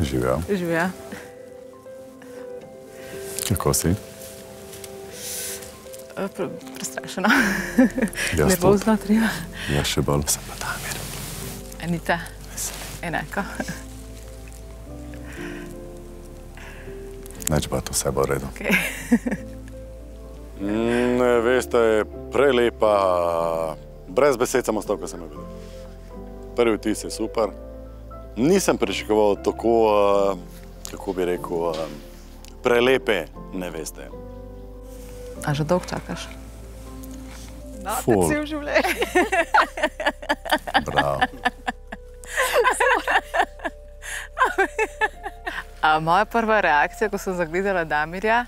Živjo. Živjo. Kako si? Prestrašena. Jaz Nervozna, treba. Jaz še bolj sem pa Damir. Anita. Enako. Neč pa to vse bo v redu. Okay. Veste, prelepa, brez besed sem ostal, ko sem jo videl. Prvi vtis je super. Nisem pričakoval tako, kako bi rekel, prelepe neveste. A že dolgo čakaš? Ful. Tako si v življenju. Bravo. Moja prva reakcija, ko sem zagledala Damirja,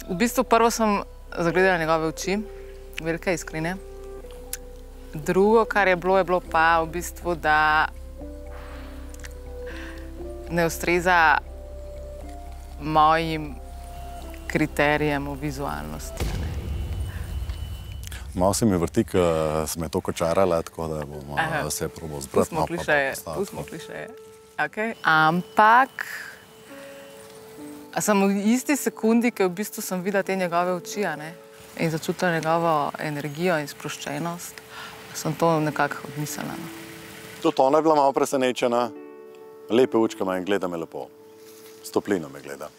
v bistvu prvo sem zagledala njegove oči, velike iskrene. Drugo, kar je bilo pa v bistvu, da ne ustreza mojim kriterijem v vizualnosti. Malo se mi vrti, ker si me toliko čarala, tako da bom se probal zbrati. Pustimo klišeje. Okay. Ampak sem v isti sekundi, ko v bistvu sem videla te njegove oči, in začutila njegovo energijo in sproščenost, sem to nekako odmislila. Tudi ona je bila malo presenečena. Lepe očka ima in gleda me lepo. S toplino me gleda.